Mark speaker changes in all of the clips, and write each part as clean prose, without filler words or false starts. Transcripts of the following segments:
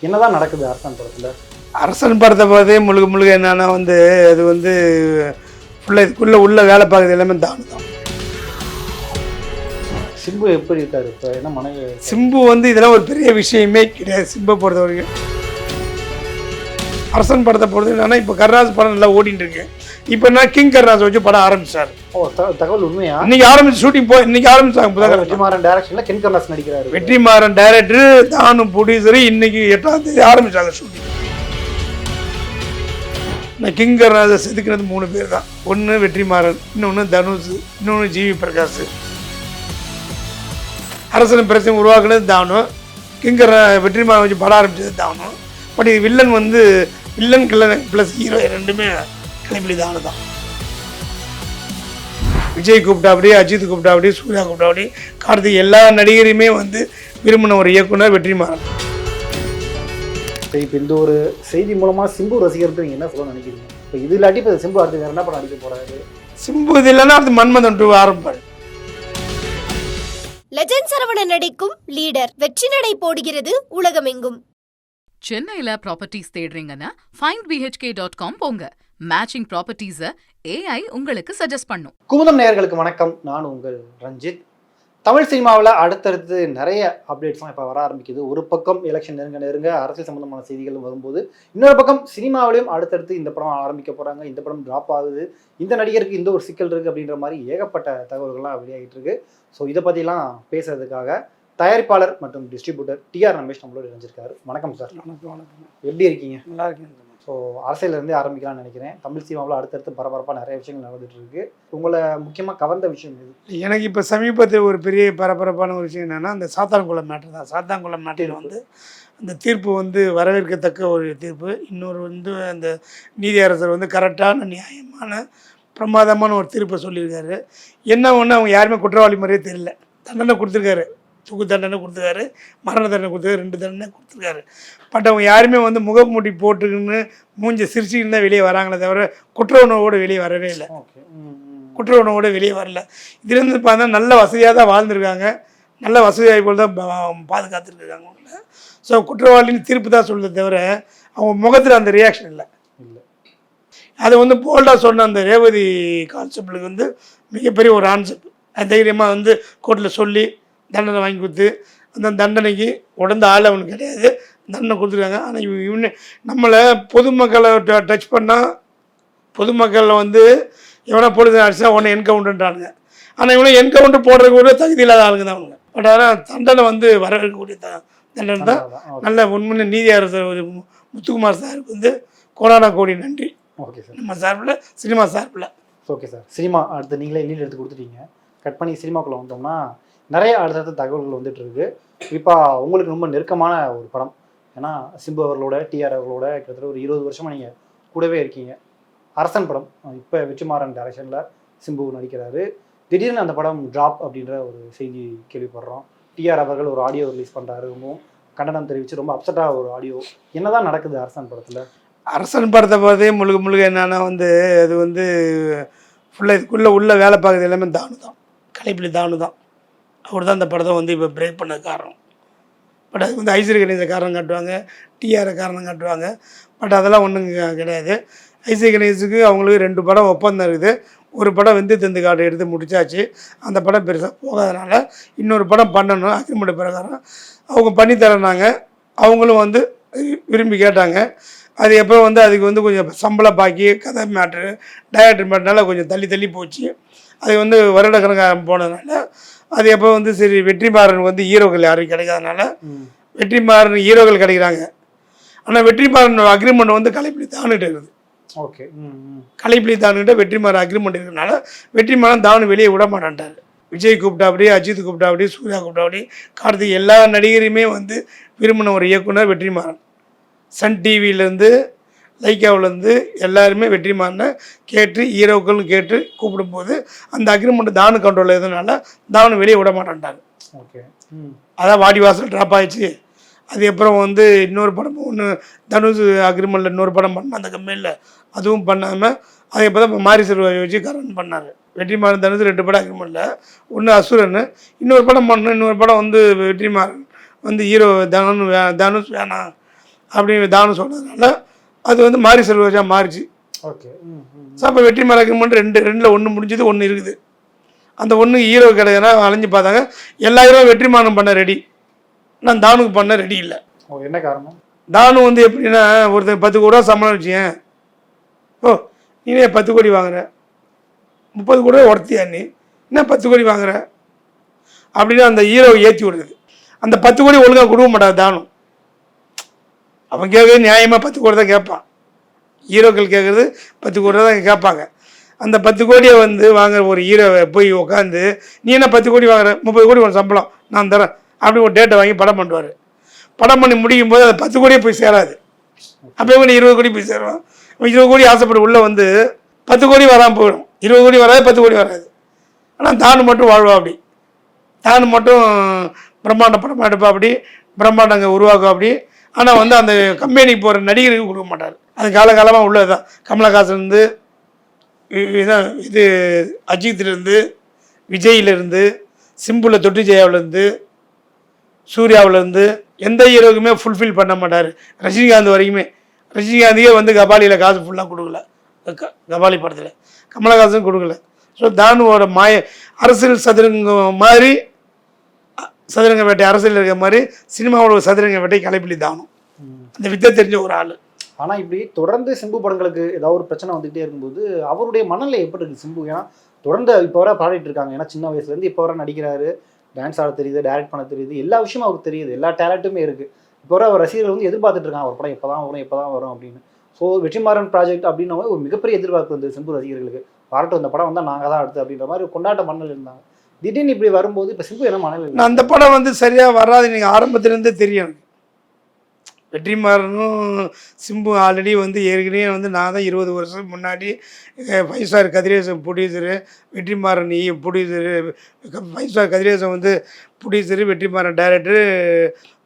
Speaker 1: என்னதான் நடக்குது அரசன் படத்தில்?
Speaker 2: அரசன் படத்தை பார்த்தே முழுக்க முழுக்க என்னன்னா அது ஃபுல்லாக இதுக்குள்ளே உள்ள வேலை பார்க்குறது எல்லாமே தானு தான்.
Speaker 1: சிம்பு எப்படி இருக்காரு இப்போ? என்ன மனைவி
Speaker 2: சிம்பு இதெல்லாம் ஒரு பெரிய விஷயமே கிடையாது. சிம்பை பொறுத்த வரைக்கும் அரசன் படத்தை பொறுத்த என்னன்னா இப்போ கருணாஸ் படம் நல்லா ஓடிட்டு இருக்கு. இப்போ என்ன கிங் கருணாஸ் வச்சு படம் ஆரம்பிச்சார்.
Speaker 1: தகவல் உண்மையா?
Speaker 2: இன்னைக்கு ஆரம்பிச்சு ஷூட்டிங் இன்னைக்கு ஆரம்பிச்சாங்க. புதன்
Speaker 1: வெற்றிமாறன் டைரக்ஷன்ல கிங் கருணாஸ் நடிக்கிறாரு.
Speaker 2: வெற்றிமாறன் டைரக்டர், தானு ப்ரொடியூசர். இன்னைக்கு 8ஆம் தேதி ஆரம்பிச்சாங்க ஷூட்டிங். நான் கிங் கருணாஸை செதுக்கினது 3 பேர் தான். ஒன்று வெற்றிமாறன், இன்னொன்று தனுஷ், இன்னொன்று ஜிவி பிரகாஷ். அரசன் பிரச்சனை உருவாக்குனது தானு. வெற்றிமாறன் வச்சு படம் ஆரம்பிச்சது தானு. பட் இது வில்லன் கில்லன் ப்ளஸ் ஹீரோ ரெண்டுமே கலைப்பிடி தானு தான். விஜய் கூப்பிட்டாப்படி, அஜித் கூப்பிட்டாப்படி, சூர்யா கூப்பிட்டாப்படி, கார்த்திக் எல்லா நடிகரையுமே விரும்பின ஒரு இயக்குனர் வெற்றிமாறன்.
Speaker 1: இப்போ இந்த ஒரு செய்தி மூலமாக சிம்பு ரசிகர்கள் நீங்கள் என்ன சொல்ல நினைக்கிறீங்க? இப்போ இது இல்லாட்டி இப்போ சிம்பு அடுத்து வேறு என்ன படம் நடிக்க போகிறாரு?
Speaker 2: சிம்பு இது இல்லைன்னா அது மன்மதன் 2 ஆரம்பிப்பார்.
Speaker 3: லெஜண்ட் சரவணன் நடிக்கும் லீடர் வெற்றி நடை போடுகிறது உலகமெங்கும்.
Speaker 4: சென்னையில ப்ராப்பர்ட்டிஸ் தேடுறீங்கன்னா findbhk.com போங்க. மேட்சிங் ப்ராப்பர்ட்டிஸை AI உங்களுக்கு சஜஸ்ட் பண்ணும்.
Speaker 1: குமுதம் நேயர்களுக்கு வணக்கம். நான் உங்கள் ரஞ்சித். தமிழ் சினிமாவில் அடுத்தடுத்து நிறைய அப்டேட்ஸ்லாம் இப்போ வர ஆரம்பிக்குது. ஒரு பக்கம் எலெக்ஷன் நெருங்க அரசியல் சம்மந்தமான செய்திகள் வரும்போது, இன்னொரு பக்கம் சினிமாவிலையும் அடுத்தடுத்து இந்த படம் ஆரம்பிக்க போகிறாங்க, இந்த படம் ட்ராப் ஆகுது, இந்த நடிகருக்கு இந்த ஒரு சிக்கல் இருக்குது அப்படின்ற மாதிரி ஏகப்பட்ட தகவல்கள்லாம் வெளியாகிட்டு இருக்கு. ஸோ இதை பற்றிலாம் பேசுறதுக்காக தயாரிப்பாளர் மற்றும் டிஸ்ட்ரிபியூட்டர் டிஆர் ரமேஷ் நம்மளோட இணைஞ்சிருக்காரு. வணக்கம் சார்.
Speaker 2: வணக்கம்.
Speaker 1: எப்படி இருக்கீங்க?
Speaker 2: நல்லா இருக்கேன்.
Speaker 1: ஸோ அரசியலேருந்தே ஆரம்பிக்கலாம்னு நினைக்கிறேன். தமிழ் சினிமாவில் அடுத்தடுத்து பரபரப்பாக நிறைய விஷயங்கள் நடந்துட்டு இருக்கு. உங்களை முக்கியமாக கவர்ந்த விஷயம் எது?
Speaker 2: எனக்கு இப்போ சமீபத்தில் ஒரு பெரிய பரபரப்பான ஒரு விஷயம் என்னென்னா, அந்த சாத்தான்குளம் மேட்டர் தான். சாத்தான்குளம் மேட்டர் அந்த தீர்ப்பு வரவேற்கத்தக்க ஒரு தீர்ப்பு. இன்னொரு அந்த நீதியரசர் கரெக்டான நியாயமான பிரமாதமான ஒரு தீர்ப்பை சொல்லியிருக்காரு. என்ன ஒன்று, அவங்க யாருமே குற்றவாளி மாதிரியே தெரியல. தண்டனை கொடுத்துருக்காரு, தூக்கு தண்டனை கொடுத்துருக்காரு, மரண தண்டனை கொடுத்துருக்காரு, 2 தண்டனை கொடுத்துருக்காரு. பட் அவங்க யாருமே முகமூடி போட்டுக்குன்னு மூஞ்ச சிரிச்சுக்கின்னு தான் வெளியே வராங்களே தவிர குற்ற உணர்வோடு வெளியே வரவே இல்லை. குற்ற உணர்வோடு வெளியே வரல. இதுலேருந்து பார்த்தா நல்ல வசதியாக தான் வாழ்ந்துருக்காங்க, நல்ல வசதி வாய்ப்புகள் தான் பாதுகாத்துருக்காங்க அவங்கள. ஸோ குற்றவாளின்னு தீர்ப்பு தான் சொல்லுறத தவிர அவங்க முகத்தில் அந்த ரியாக்ஷன் இல்லை. அது போல்டாக சொன்ன அந்த ரேவதி கான்ஸ்டபிளுக்கு மிகப்பெரிய ஒரு ஆன்சர். அது தைரியமாக கோர்ட்டில் சொல்லி தண்டனை வாங்கி கொடுத்து, அந்த தண்டனைக்கு உடந்த ஆள் அவனுக்கு கிடையாது, தண்டனை கொடுத்துருக்காங்க. ஆனால் இவனு நம்மளை பொதுமக்களை டச் பண்ணால், பொதுமக்களில் எவனா போலீஸ் அடிச்சா உடனே என்கவுண்டர்ன்றானுங்க. ஆனால் இவனை என்கவுண்டர் போடுறதுக்கு கூட தகுதி இல்லாத ஆளுங்க தான் அவங்க. பட் ஆனால் தண்டனை வரவேற்கக்கூடிய தண்டனை தான். நல்ல உண்மையான நீதியரசர் ஒரு முத்துக்குமார் சாருக்கு கோடான கோடி நன்றி.
Speaker 1: Okay sir.
Speaker 2: நம்ம சார்பில், சினிமா சார்பில்.
Speaker 1: Okay sir. சினிமா அடுத்து நீங்களே லீட் எடுத்து கொடுத்துட்டீங்க. கட் பண்ணி சினிமாக்குள்ளே வந்தோம்னா நிறைய அடுத்தடுத்த தகவல்கள் வந்துட்டு இருக்கு. இப்போ உங்களுக்கு ரொம்ப நெருக்கமான ஒரு படம். ஏன்னா சிம்பு அவர்களோட, டிஆர் அவர்களோட கிட்டத்தட்ட ஒரு 20 வருஷமாக நீங்கள் கூடவே இருக்கீங்க. அரசன் படம் இப்போ வெற்றிமாறன் டைரக்ஷனில் சிம்பு நடிக்கிறாரு. திடீர்னு அந்த படம் ட்ராப் அப்படின்ற ஒரு செய்தி கேள்விப்படுறோம். டிஆர் அவர்கள் ஒரு ஆடியோ ரிலீஸ் பண்ணுறாரு, ரொம்ப கண்டனம் தெரிவித்து ரொம்ப அப்செட்டாக ஒரு ஆடியோ. என்னதான் நடக்குது அரசன் படத்தில்?
Speaker 2: அரசன் படத்தை பார்த்தே முழுக்க என்னன்னா அது ஃபுல்லாக இதுக்குள்ளே உள்ள வேலை பார்க்குறது எல்லாமே தானு தான். கலைப்பிடி தானு தான். அவர் தான் அந்த படத்தை இப்போ பிரேக் பண்ண காரணம். பட் அது ஐஸ்வர்ய கணேச காரணம் காட்டுவாங்க, டிஆரை காரணம் காட்டுவாங்க. பட் அதெல்லாம் ஒன்றும் கிடையாது. ஐஸ்வர்ய கணேசுக்கு அவங்களுக்கு 2 படம் ஒப்பந்தம் இருக்குது. ஒரு படம் வெந்து தந்து காடு எடுத்து முடிச்சாச்சு. அந்த படம் பெருசாக போகாதனால இன்னொரு படம் பண்ணணும் அக்ரிமெண்ட் பிரகாரம் அவங்க பண்ணித்தரனாங்க. அவங்களும் விரும்பி கேட்டாங்க. அது எப்போ அதுக்கு கொஞ்சம் சம்பள பாக்கி, கதை மேட்ரு, டைரக்டர் மேட்ருனால கொஞ்சம் தள்ளி போச்சு. அது வருடக்கணக்காக போனதுனால அது எப்போ சரி வெற்றிமாறன் ஹீரோக்கள் யாரும் கிடைக்காதனால வெற்றிமாறன் ஹீரோக்கள் கிடைக்கிறாங்க. ஆனால் வெற்றிமாறன் அக்ரிமெண்ட் கலைப்பிடி தானுகிட்ட இருக்குது.
Speaker 1: ஓகே.
Speaker 2: கலைப்பிடி தானுகிட்ட வெற்றிமாறன் அக்ரிமெண்ட் இருக்கிறதுனால வெற்றிமாறன் தானு வெளியே விட மாட்டான்ட்டார். விஜய் கூப்பிட்டாப்படி, அஜித் கூப்பிட்டாப்படி, சூர்யா கூப்பிட்டாப்படி, கார்த்திக் எல்லா நடிகரையுமே விரும்பின ஒரு இயக்குனர் வெற்றிமாறன். சன் டிவியிலேருந்து, லைக்காவிலேருந்து எல்லாருமே வெற்றிமாறனை கேட்டு, ஹீரோக்கள்னு கேட்டு கூப்பிடும்போது அந்த அக்ரிமெண்ட் தானு கண்ட்ரோலில் இருந்ததுனால தானு வெளியே விட மாட்டான்ட்டாங்க.
Speaker 1: ஓகே.
Speaker 2: அதான் வாடிவாசல் ட்ராப் ஆகிடுச்சு. அதுக்கப்புறம் இன்னொரு படமும் ஒன்று தனுஷ் அக்ரிமெண்ட்டில் இன்னொரு படம் பண்ண அந்த கம்பெனியில் அதுவும் பண்ணாமல் அதுக்கப்புறம் இப்போ மாரி செல்வாயை வச்சு கரண்ட் பண்ணார். வெற்றிமாறன் தனுஷ் 2 படம் அக்ரிமெண்ட்டில், ஒன்று அசுரன், இன்னொரு படம் பண்ணணும். இன்னொரு படம் வெற்றிமாறன் ஹீரோ தனுஷ் வேணாம் அப்படின்னு தானு சொன்னதுனால அது வந்து மாரி செல்வராஜாக மாறிச்சு.
Speaker 1: ஓகே.
Speaker 2: ஸோ அப்போ வெற்றிமாறன் அக்ரிமெண்ட் ரெண்டில் ஒன்று முடிஞ்சது, ஒன்று இருக்குது. அந்த ஒன்று ஹீரோ கிடையாதுன்னா அலைஞ்சு பார்த்தாங்க. எல்லா ஹீரோ வெற்றிமாறன் பண்ண ரெடி, நான் தானுக்கு பண்ண ரெடி இல்லை.
Speaker 1: ஓ, என்ன காரணம்?
Speaker 2: தானு வந்து எப்படின்னா, ஒருத்தர் 10 கோடி ரூபா சம்பளம் வச்சேன், ஓ நீனே 10 கோடி வாங்குற, 30 கோடி ரூபா உடத்தியா நீ என்ன 10 கோடி வாங்குற அப்படின்னு அந்த ஹீரோவை ஏற்றி விடுறது. அந்த 10 கோடி ஒழுங்காக கொடுக்க மாட்டாது தானு. அவன் கேட்குறது நியாயமாக 10 கோடி தான் கேட்பான். ஹீரோக்கள் கேட்குறது 10 கோடி தான் கேட்பாங்க. அந்த 10 கோடியை வந்து வாங்குற ஒரு ஹீரோவை போய் உட்காந்து நீ என்ன 10 கோடி வாங்குற, 30 கோடி ஒரு சம்பளம் நான் தரேன் அப்படி ஒரு டேட்டை வாங்கி படம் பண்ணுவார். படம் பண்ணி முடியும் போது அது 10 கோடியே போய் சேராது. அப்போ இவங்க 20 கோடி போய் சேருவான். 20 கோடி ஆசைப்பட்டு உள்ளே வந்து 10 கோடி வராமல் போயிடும். 20 கோடி வராது, 10 கோடி வராது. ஆனால் தானு மட்டும் வாழ்வா அப்படி. தானு மட்டும் பிரம்மாண்ட படமாக எடுப்பா அப்படி, பிரம்மாண்டங்க உருவாக்கும் அப்படி. ஆனால் வந்து அந்த கம்பெனிக்கு போகிற நடிகருக்கு கொடுக்க மாட்டார். அது காலகாலமாக உள்ளது தான். கமலஹாசன்லேருந்து இது அஜித்லேருந்து, விஜயிலேருந்து, சிம்புல தொட்டு ஜெயாவிலேருந்து, சூர்யாவிலேருந்து எந்த ஹீரோக்குமே ஃபுல்ஃபில் பண்ண மாட்டார். ரஜினிகாந்த் வரைக்குமே. ரஜினிகாந்துக்கே வந்து கபாலியில் காசு ஃபுல்லாக கொடுக்கல, கபாலி படத்தில். கமலஹாசன் கொடுக்கல. ஸோ தானுவோட அரசியல் சதுரங்கம் மாதிரி, சதுரங்க வேட்டை அரசியல் இருக்கிற மாதிரி சினிமாவோட சதுரங்க வேட்டை கலைப்பிலி தானும். அந்த வித்தை தெரிஞ்ச ஒரு ஆள்.
Speaker 1: ஆனால் இப்படி தொடர்ந்து சிம்பு படங்களுக்கு ஏதாவது ஒரு பிரச்சனை வந்துகிட்டே இருக்கும்போது அவருடைய மனநிலை எப்படி இருக்குது சிம்பு? ஏன்னா தொடர்ந்து இப்போ வர பாடிட்டு இருக்காங்க. ஏன்னா சின்ன வயசுலேருந்து இப்போ வர நடிக்கிறாரு, டான்ஸ் ஆட தெரியுது, டைரக்ட் பண்ண தெரியுது, எல்லா விஷயமும் அவருக்கு தெரியுது, எல்லா டேலண்ட்டுமே இருக்குது. இப்போ வர ரசிகர்கள் வந்து எதிர்பார்த்துட்டு இருக்காங்க ஒரு படம் எப்போ தான் வரும் அப்படின்னு. ஸோ வெற்றிமாறன் ப்ராஜெக்ட் அப்படின்ன ஒரு மிகப்பெரிய எதிர்பார்ப்பு வந்து சிம்பு ரசிகர்களுக்கு. வரட்டும், இந்த படம் வந்தால் நாங்கள் தான் அடுத்து அப்படின்ற மாதிரி கொண்டாட்ட மனநிலை இருந்தாங்க. திடீர்னு இப்படி வரும்போது இப்போ சிம்பு என்ன மனநிலை?
Speaker 2: அந்த படம் வந்து சரியாக வராது. நீங்கள் ஆரம்பத்துலேருந்தே தெரியும் எனக்கு. வெற்றிமாறனும் சிம்பு ஆல்ரெடி வந்து ஏற்கனவே வந்து நான் தான் 20 வருஷம் முன்னாடி 5 star Kathiresan producer, Vetrimaaran producer, 5 star Kathiresan வந்து ப்ரொடியூசரு, வெற்றிமாறன் டைரக்டரு,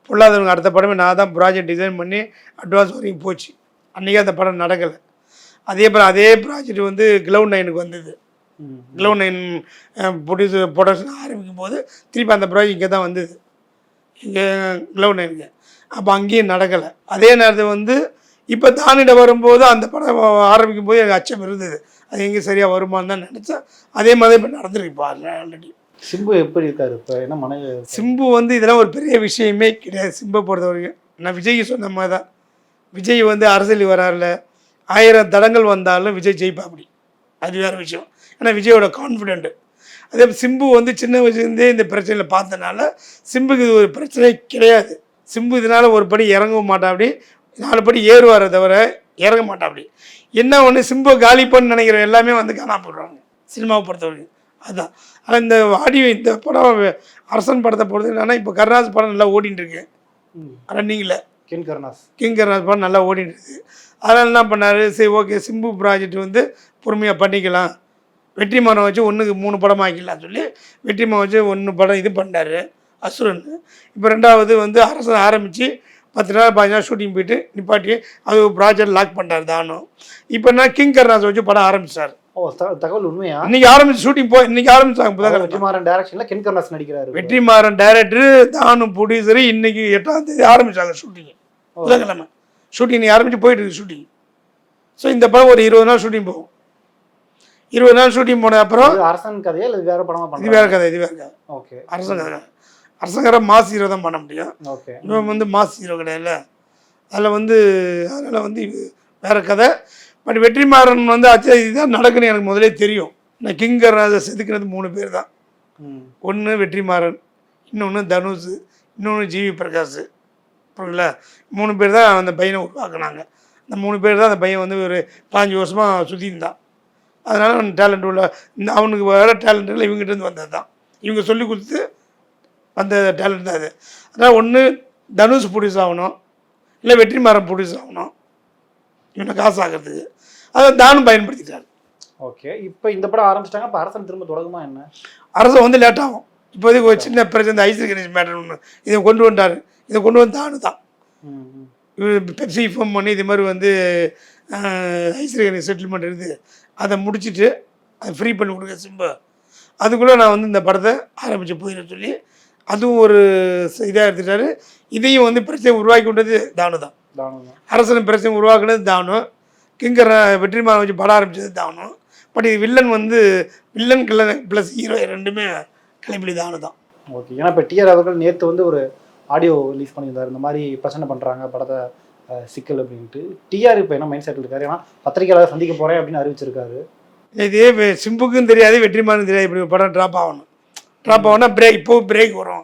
Speaker 2: பொல்லாதவங்க அடுத்த படமே நான் தான் ப்ராஜெக்ட் டிசைன் பண்ணி அட்வான்ஸ் வரைக்கும் போச்சு. அன்றைக்கி அந்த படம் நடக்கலை. அதே ப்ராஜெக்ட் வந்து Cloud9க்கு வந்தது. Cloud9 ப்ரொடக்ஷன் ஆரம்பிக்கும் போது திருப்பி அந்த ப்ராஜெக்ட் இங்கே தான் வந்தது, இங்கே Cloud9க்கு. அப்போ அங்கேயும் நடக்கலை. அதே நேரத்தில் வந்து இப்போ தானிட வரும்போது அந்த படம் ஆரம்பிக்கும் போது எனக்கு அச்சம் இருந்தது, அது எங்கே சரியாக வருமானு தான் நினச்சேன். அதே மாதிரி இப்போ நடந்துருக்கு ஆல்ரெடி.
Speaker 1: சிம்பு எப்படி இருக்காரு இப்போ? என்ன மனநிலை?
Speaker 2: சிம்பு வந்து இதெல்லாம் ஒரு பெரிய விஷயமே கிடையாது சிம்பை பொறுத்த வரைக்கும். நான் விஜய்க்கு சொன்ன மாதிரி தான். விஜய் வந்து அரசியலுக்கு வராருல, 1000 தடங்கள் வந்தாலும் விஜய் ஜெயிப்பா அப்படி, அது வேறு விஷயம். ஏன்னா விஜயோட கான்ஃபிடென்ட்டு. அதே சிம்பு வந்து சின்ன வயசுலேருந்தே இந்த பிரச்சனையில் பார்த்தனால சிம்புக்கு இது ஒரு பிரச்சனை கிடையாது. சிம்பு இதனால் ஒரு படி இறங்கவும் மாட்டா அப்படி, 4 படி ஏறுவாரை தவிர இறங்க மாட்டா அப்படி. என்ன ஒன்று, சிம்பு காலி பண்ணு நினைக்கிற எல்லாமே வந்து காணா போடுறாங்க சினிமாவை பொறுத்தவரைக்கும். அதுதான். ஆனால் இந்த படம் அரசன் படத்தை பொறுத்த என்னன்னா, இப்போ கருணாஸ் படம் நல்லா ஓடிட்டு இருக்கு ரன்னிங்கில். கிங் கருணாஸ் படம் நல்லா ஓடிட்டு இருக்கு. அதனால் என்ன பண்ணார், சரி ஓகே சிம்பு ப்ராஜெக்ட் வந்து பொறுமையாக பண்ணிக்கலாம், வெற்றிமாறன் வச்சு 1க்கு 3 படம் ஆக்கிடலாம் சொல்லி வெற்றிமாறன் வச்சு 1 படம் இது பண்ணார் அசுரன். இப்போ 2வது வந்து அரசன் ஆரம்பித்து 10 நாள் 15 நாள் ஷூட்டிங் போயிட்டு நிப்பாட்டி அது ப்ராஜெக்ட் லாக் பண்ணார் தானும். இப்போ என்ன கிங் கருணாஸ் வச்சு படம் ஆரம்பிச்சார்.
Speaker 1: ஓ, தகவல் உண்மையா?
Speaker 2: இன்னைக்கு ஆரம்பிச்சு ஷூட்டிங் இன்னைக்கு ஆரம்பிச்சாங்க.
Speaker 1: வெற்றிமாறன் டைரக்ஷனில் கிங் கருணாஸ் நடிக்கிறாரு.
Speaker 2: வெற்றிமாறன் டைரக்டர், தானு ப்ரொடியூசரு. இன்னைக்கு 8ஆம் தேதி ஆரம்பிச்சாங்க ஷூட்டிங். புதன்கிழமை ஷூட்டிங் ஆரம்பிச்சு போயிட்டு இருக்கு ஷூட்டிங். ஸோ இந்த படம் ஒரு 20 நாள் ஷூட்டிங் போகும். 20 நாள் ஷூட்டிங் போன அப்புறம்
Speaker 1: அரசன் கதையா இல்லை வேற படமா?
Speaker 2: இது வேற கதை. ஓகே. அரசங்கரை மாஸ் ஹீரோ தான் பண்ண முடியும்.
Speaker 1: ஓகே.
Speaker 2: இவன் வந்து மாஸ் ஹீரோ கிடையாதுல்ல, அதில் வந்து அதனால் வந்து இது வேற கதை. பட் வெற்றிமாறன் வந்து இதுதான் நடக்குன்னு எனக்கு முதலே தெரியும். நான் கிங் கருணாஸை செதுக்கினது 3 பேர் தான். ஒன்று வெற்றிமாறன், இன்னொன்று தனுஷ், இன்னொன்று ஜிவி பிரகாஷ். புரியல, 3 பேர் தான் அந்த பையனை உருவாக்குனாங்க. அந்த 3 பேர் தான் அந்த பையன் வந்து ஒரு 15 வருஷமாக சுற்றியிருந்தான். அதனால் அவன் டேலண்ட் உள்ள, அவனுக்கு வேறு டேலண்ட் இல்லை, இவங்ககிட்ட வந்தது தான். இவங்க சொல்லி கொடுத்து அந்த டேலண்ட் தான் அது. அதனால் ஒன்று தனுஷ் ப்ரொடியூஸ் ஆகணும், இல்லை வெற்றிமாறன் ப்ரொடியூஸ் ஆகணும் இவனை காசு ஆகிறதுக்கு. அதை தானும் பயன்படுத்திட்டார்.
Speaker 1: ஓகே. இப்போ இந்த படம் ஆரம்பிச்சிட்டாங்க. இப்போ அரசன் திரும்ப தொடங்குமா என்ன?
Speaker 2: அரசன் வந்து லேட் ஆகும். இப்போதைக்கு ஒரு சின்ன பிரச்சனை, ஐஸ்வரி கணேஷ் மேட்டர் ஒன்று இதை கொண்டு வந்தார். இதை கொண்டு வந்து தானு தான் இவர் பெப்சி ஃபோன் பண்ணி இது மாதிரி வந்து ஐஸ்வரி கணேஷ் செட்டில்மெண்ட் இருக்குது, அதை முடிச்சுட்டு அதை ஃப்ரீ பண்ணி கொடுக்க சிம்பு, அதுக்குள்ளே நான் வந்து இந்த படத்தை ஆரம்பித்து போயிட சொல்லி அதுவும் ஒரு இதாக எடுத்துட்டாரு. இதையும் வந்து பிரச்சனை உருவாக்கி விட்டது தானு தான்.
Speaker 1: தானு தான்.
Speaker 2: அரசன் பிரச்சனை உருவாக்குனது தானு, கிங்கர் வெற்றிமாறன் வச்சு படம் ஆரம்பிச்சது தானு. பட் இது வில்லன் கில்லன் ப்ளஸ் ஹீரோ ரெண்டுமே கலைப்புலி தானு தான்.
Speaker 1: ஓகே. ஏன்னா இப்போ டிஆர் அவர்கள் நேற்று வந்து ஒரு ஆடியோ ரிலீஸ் பண்ணியிருந்தார், இந்த மாதிரி பிரச்சனை பண்ணுறாங்க படத்தை சிக்கல் அப்படின்ட்டு. டிஆர் இப்போ என்ன மைண்ட் செட்டில் இருக்காரு? ஏன்னா பத்திரிகையாளர் சந்திக்க போகிறேன் அப்படின்னு அறிவிச்சிருக்காரு.
Speaker 2: இதே சிம்புக்கும் தெரியாது, வெற்றிமாறனும் தெரியாது. இப்படி ஒரு படம் ட்ராப் ஆகணும் பிரேக், இப்போ பிரேக் வரும்.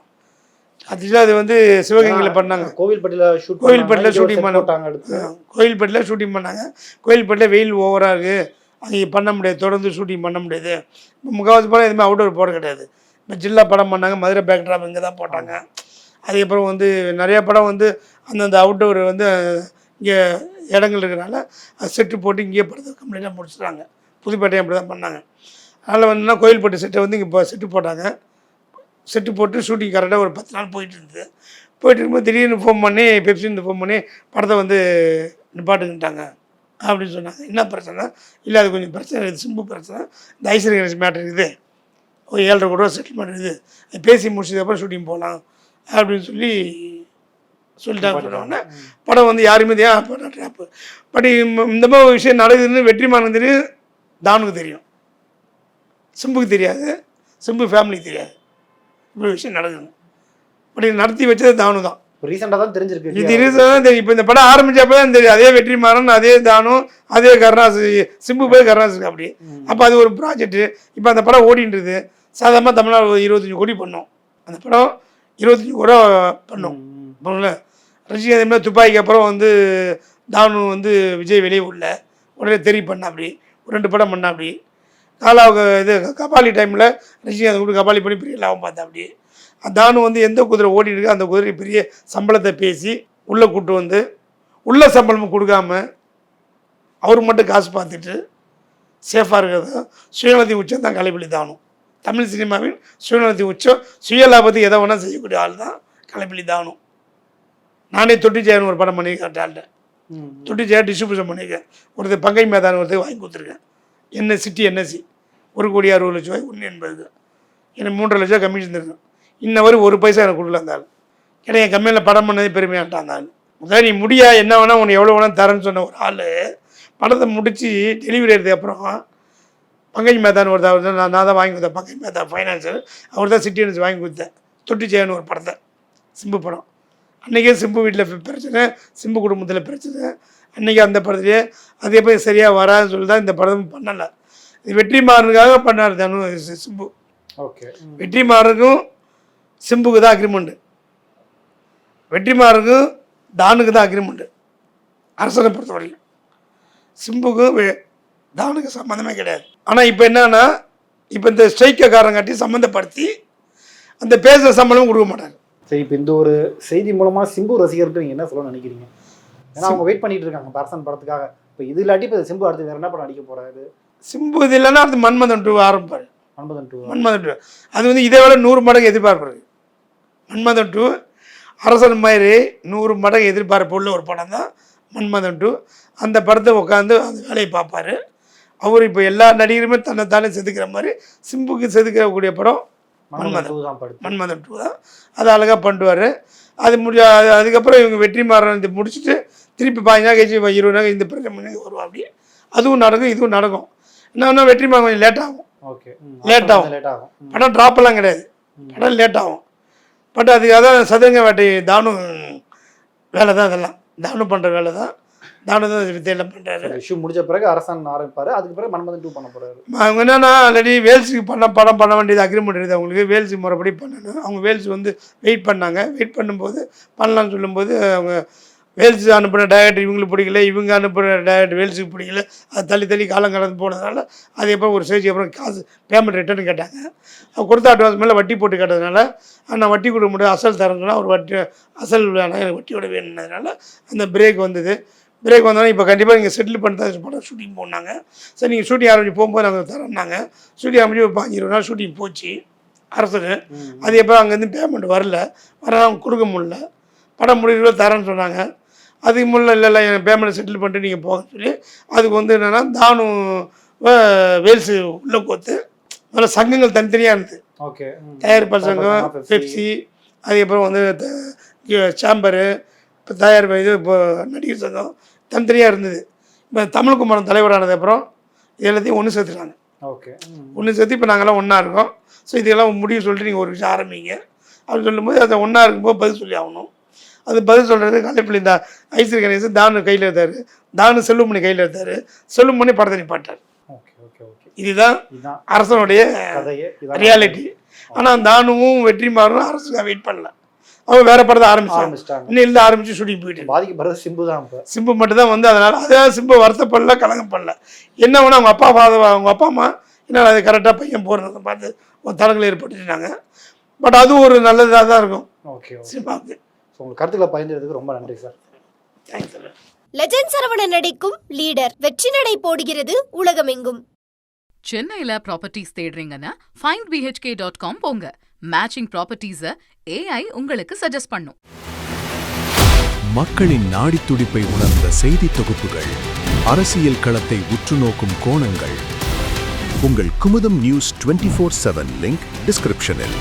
Speaker 2: அது வந்து சிவகங்கையில் பண்ணாங்க, கோவில்பட்டியில் ஷூட்டிங் பண்ணாங்க. அடுத்து கோவில்பட்டியில் ஷூட்டிங் பண்ணாங்க. கோவில்பட்டியில் வெயில் ஓவராக இருக்குது, அங்கே பண்ண முடியாது, தொடர்ந்து ஷூட்டிங் பண்ண முடியாது. இப்போ முக்கால்வாசி படம் எதுவுமே அவுட்டோர் போட கிடையாது. இப்போ ஜில்லா படம் பண்ணாங்க, மதுரை பேக் ட்ராப் இங்கே தான் போட்டாங்க. அதுக்கப்புறம் வந்து நிறையா படம் வந்து அந்தந்த அவுட்டோர் வந்து இங்கே இடங்கள் இருக்கிறனால அது செட்டு போட்டு இங்கேயே படத்தை கம்ப்ளீட்டாக முடிச்சுட்டாங்க. புதுப்பேட்டையை அப்படி தான் பண்ணாங்க. அதனால் வந்துன்னா கோயில்பட்டு செட்டை வந்து இங்கே இப்போ செட்டு போட்டாங்க. செட்டு போட்டு ஷூட்டிங் கரெக்டாக ஒரு 10 நாள் போயிட்டு இருக்கும்போது திடீர்னு ஃபோன் பண்ணி பெப்சின்னு ஃபோன் பண்ணி படத்தை வந்து நிப்பாட்டுக்கிட்டாங்க அப்படின்னு சொன்னாங்க. என்ன பிரச்சனை? இல்லை அது கொஞ்சம் பிரச்சனை இருக்குது, சிம்பு பிரச்சனை, இந்த ஐஸ்வர்யா கணேஷ் மேட்டர் இருக்குது, ஒரு 7.5 கோடி ரூபா செட்டில்மெண்ட் இருக்குது, அது பேசி முடிச்சதுக்கப்புறம் ஷூட்டிங் போகலாம் அப்படின்னு சொல்லிட்டாங்க. சொன்னோடனே படம் வந்து யாருமே படம் ட்ராப்பு. பட் இந்த மாதிரி விஷயம் நடக்குதுன்னு வெற்றிமாறனுக்கு தெரியும், தானுக்கு தெரியும், சிம்புக்கு தெரியாது, சிம்பு ஃபேமிலிக்கு தெரியாது இப்படி விஷயம் நடக்குது. பட் இது நடத்தி வச்சது தானு தான்.
Speaker 1: ரீசெண்டாக தான் தெரிஞ்சிருக்கு.
Speaker 2: இது ரீசெண்டாக தான் தெரியும். இப்போ இந்த படம் ஆரம்பிச்சப்போ தான் தெரியும். அதே வெற்றிமாறன், அதே தானு, அதே கருணாஸ், சிம்பு போய் கருணாஸுக்கு அப்படி. அப்போ அது ஒரு ப்ராஜெக்ட்டு. இப்போ அந்த படம் ஓடின்றது. சாதாரணமாக தமிழ்நாடு 25 கோடி பண்ணோம். அந்த படம் 25 கோடி பண்ணோம். போகல ரஜினி அதே மாதிரி துப்பாக்கி அப்புறம் வந்து தானு வந்து விஜய் வெளியே உள்ள உடனே பண்ண அப்படி ஒரு 2 படம் பண்ண அப்படி. இது கபாலி டைமில் ரஜினி அதை கூட கபாலி பண்ணி பெரிய லாபம் பார்த்தா அப்படி. தானு வந்து எந்த குதிரை ஓடி இருக்கு அந்த குதிரை பெரிய சம்பளத்தை பேசி உள்ளே கூட்டு வந்து உள்ள சம்பளமும் கொடுக்காம அவர் மட்டும் காசு பார்த்துட்டு சேஃபாக இருக்கிறது சுயநலத்தின் உச்சம் தான் கலைப்புலி தானு. தமிழ் சினிமாவின் சுயநலத்தின் உச்சம், சுயலாபத்துக்கு எதை வேணால் செய்யக்கூடிய ஆள் தான் கலைப்புலி தானு. நானே தொட்டி ஜெயன் ஒரு படம் பண்ணியிருக்கேன், டால்ட்ட தொட்டி ஜெயா டிஸ்ட்ரிபியூஷன் பண்ணியிருக்கேன். ஒருத்தர் பங்கை மேதான ஒருத்தர் வாங்கி கொடுத்துருக்கேன். என்எஸ்சி 1,60,00,000 1 என்பது எனக்கு 3.5 லட்சம் கமிஷன் இருக்கும். இன்னவரை 1 பைசா எனக்கு கொடுக்கல அந்த ஆள். ஏன்னா என் கம்பெனியில் படம் பண்ணது பெருமையாட்டான் அந்த ஆள். முதல்ல நீ முடியா என்ன வேணால் உனக்கு எவ்வளோ வேணால் தரேன்னு சொன்ன ஒரு ஆள் படத்தை முடித்து டெலிவரி எடுத்ததுக்கு அப்புறம் பங்கஜ் மேதான் ஒருத்தர் நான் தான் வாங்கி கொடுத்தேன். பங்கஜ் மேதா ஃபைனான்சியர் அவர் தான் சிட்டி வாங்கி கொடுத்தேன். தொட்டி ஜெயன்னு ஒரு படத்தை, சிம்பு படம். அன்றைக்கே சிம்பு வீட்டில் பிரச்சனை, சிம்பு குடும்பத்தில் பிரச்சனை. அன்றைக்கி அந்த படத்துலேயே அதே போய் சரியாக வராதுன்னு சொல்லி தான் இந்த படம் பண்ணலை. இது வெற்றிமாறனுக்காக பண்ணார் தானு சிம்பு.
Speaker 1: ஓகே.
Speaker 2: வெற்றிமாறனுக்கும் சிம்புக்கு தான் அக்ரிமெண்ட்டு, வெற்றிமாறனுக்கும் தானுக்கு தான் அக்ரிமெண்ட்டு அரசனை பொறுத்த வரைக்கும். சிம்புக்கும் தானுக்கு சம்மந்தமே கிடையாது. ஆனால் இப்போ என்னன்னா, இப்போ இந்த ஸ்ட்ரைக்காரன் காட்டி சம்மந்தப்படுத்தி அந்த பேசுகிற சம்பளமும் கொடுக்க மாட்டாங்க.
Speaker 1: சரி, இப்போ இந்த ஒரு செய்தி மூலமாக சிம்பு ரசிகருக்கு நீங்கள் என்ன சொல்ல நினைக்கிறீங்க? ஏன்னா அவங்க வெயிட் பண்ணிட்டு இருக்காங்க அரசன் படத்துக்காக. இப்போ இது இல்லாட்டி இப்போ சிம்பு அடுத்து வேறு என்ன படம் நடிக்க போகிறாரு?
Speaker 2: சிம்பு இது இல்லைன்னா அடுத்து மன்மதன் 2 ஆரம்பிப்பார். மன்மதன் 2 அது வந்து இதை விட 100 மடங்கு எதிர்பார்ப்பாரு. மன்மதன் 2 அரசன் மாதிரி 100 மடங்கு எதிர்பார்ப்பு உள்ள ஒரு படம் தான் மன்மதன் 2. அந்த படத்தை உட்காந்து அந்த வேலையை பார்ப்பார் அவர். இப்போ எல்லா நடிகருமே தன்னைத்தானே செதுக்கிற மாதிரி சிம்புக்கு செதுக்கக்கூடிய படம் மன்மதன் 2 தான். அது அழகாக பண்ணுவார். அது அதுக்கப்புறம் இவங்க வெற்றிமாறன் இது முடிச்சுட்டு திருப்பி 15 நாள் கழிச்சு 20 நாள் இந்த பிரச்சனை வருவா அப்படி. அதுவும் நடக்கும், இதுவும் நடக்கும். என்னன்னா வெற்றிமாறன் கொஞ்சம் லேட் ஆகும். லேட் ஆகும். படம் ட்ராப்பெல்லாம் கிடையாது, படம் லேட் ஆகும். பட் அதுக்கு அதான் சதுரங்க வேட்டை தானு வேலை தான். அதெல்லாம் தானு பண்ணுற வேலை தான். தானு தான் வித்தையெல்லாம் பண்ணுறாரு.
Speaker 1: இஷ்யூ முடிஞ்ச பிறகு அரசன் ஆரம்பிப்பார். அதுக்கு பிறகு மன்மதன் 2 பண்ண போகிறாரு.
Speaker 2: அவங்க என்னன்னா ஆல்ரெடி வேல்ஸுக்கு படம் பண்ண வேண்டியது அக்ரிமெண்ட் இருக்குது அவங்களுக்கு. வேல்ஸு முறைப்படி பண்ணணும். அவங்க வேல்ஸ் வந்து வெயிட் பண்ணாங்க. வெயிட் பண்ணும்போது பண்ணலான்னு சொல்லும்போது அவங்க வேல்ஸு அனுப்புகிற டைரக்டர் இவங்களுக்கு பிடிக்கல, இவங்க அனுப்புகிற டைரக்டர் வேல்ஸுக்கு பிடிக்கல. அது தள்ளி காலம் கடந்து போனதுனால அது அப்புறம் ஒரு ஸ்டேஜ் அப்புறம் காசு பேமெண்ட் ரிட்டர்ன் கேட்டாங்க. அவங்க கொடுத்த அட்வான்ஸ் மேலே வட்டி போட்டு கேட்டதுனால நான் வட்டி கொடுக்க முடியாது, அசல் தரேன்னா ஒரு வட்டி அசல் வேணாம், எனக்கு வட்டியோட வேணுன்றதுனால அந்த பிரேக் வந்தது. பிரேக் வந்தாலும் இப்போ கண்டிப்பாக நீங்கள் செட்டில் பண்ணி தான் படம் ஷூட்டிங் போனாங்க. சரி, நீங்கள் ஷூட்டிங் ஆரம்பிச்சு போகும்போது நாங்கள் தரோம்னாங்க. ஷூட்டிங் ஆரம்பிச்சு ஒரு 15-20 நாள் ஷூட்டிங் போச்சு அரசுக்கு. அது எப்போ அங்கேருந்து பேமெண்ட் வரல, அவங்க கொடுக்க முடியல. படம் முடிவு தரேன்னு சொன்னாங்க. அதுக்கு முன்னே இல்லை என் பேமெண்ட் செட்டில் பண்ணிட்டு நீங்கள் போகன்னு சொல்லி அதுக்கு வந்து என்னென்னா தானு வேல்ஸு உள்ள கோத்து அதில் சங்கங்கள் தனித்தனியாக இருந்தது.
Speaker 1: ஓகே.
Speaker 2: தயாரிப்பாளர் சங்கம், பெப்சி, அதுக்கப்புறம் வந்து சேம்பரு, இப்போ தயாரிப்பு இது இப்போ நடிகர் சங்கம் தனித்தனியாக இருந்தது. இப்போ தமிழ் கும்பலம் தலைவரானதுக்கப்புறம் எல்லாத்தையும் ஒன்று சேர்த்துட்டாங்க.
Speaker 1: ஓகே.
Speaker 2: ஒன்று சேர்த்து இப்போ நாங்கள்லாம் ஒன்றா இருக்கோம். ஸோ இதெல்லாம் முடிவு சொல்லிட்டு நீங்கள் ஒரு விஷயம் ஆரம்பிங்க அப்படின்னு சொல்லும்போது அதை ஒன்றா இருக்கும்போது பதில் சொல்லி ஆகணும். அது பதில் சொல்கிறது கலைப்பிள்ளை இந்த ஐஸ்வரி கணேசன் தானு கையில் எடுத்தார், தானு செல்லுமணி கையில் எடுத்தார், செல்லுமணி படத்தை நிப்பாட்டார்.
Speaker 1: Okay okay okay.
Speaker 2: இதுதான்
Speaker 1: இதுதான்
Speaker 2: அரசனுடைய
Speaker 1: கதையே.
Speaker 2: ரியாலிட்டி. ஆனால் தானுவும் வெற்றிமாறனும் அரசுக்காக வெயிட் பண்ணல, அவங்க வேற படத்தை
Speaker 1: ஆரம்பிச்சிட்டாங்க.
Speaker 2: இன்னும் இல்லை ஆரம்பித்து ஷூட்டிங் போயிட்டு
Speaker 1: பாதிக்கப்படுறது சிம்பு தான். இப்போ
Speaker 2: சிம்பு மட்டும் தான் வந்து அதனால் அதான் சிம்பு வருத்தப்படல, கலங்கம் பண்ணல. என்ன வேணா அவங்க அப்பா அம்மா என்னால் அது கரெக்டாக பையன் போகிறத பார்த்து ஒரு தடங்களை ஏற்படுத்திட்டாங்க. பட் அதுவும் ஒரு நல்லதாக தான் இருக்கும்.
Speaker 1: ஓகே.
Speaker 2: சினிமாவுக்கு
Speaker 1: உங்கள் கருத்துக்களை பகிர்ந்ததுக்கு ரொம்ப நன்றி sir.
Speaker 2: Thanks sir.
Speaker 3: Legend Saravanan நடிக்கும் லீடர் வெற்றி நடை போடுகிறது உலகமெங்கும்.
Speaker 4: சென்னையில ப்ராப்பர்ட்டிஸ் தேடுறீங்கன்னா findbhk.com போங்க. மேட்சிங் ப்ராப்பர்ட்டிஸ AI உங்களுக்கு சஜஸ்ட் பண்ணும்.
Speaker 5: மக்களின் நாடித்துடிப்பை உணர்ந்த செய்தி தொகுப்புகள், அரசியல் களத்தை உற்றுநோக்கும் கோணங்கள். உங்கள் குமுதம் நியூஸ் 24/7 லிங்க் டிஸ்கிரிப்ஷனில்.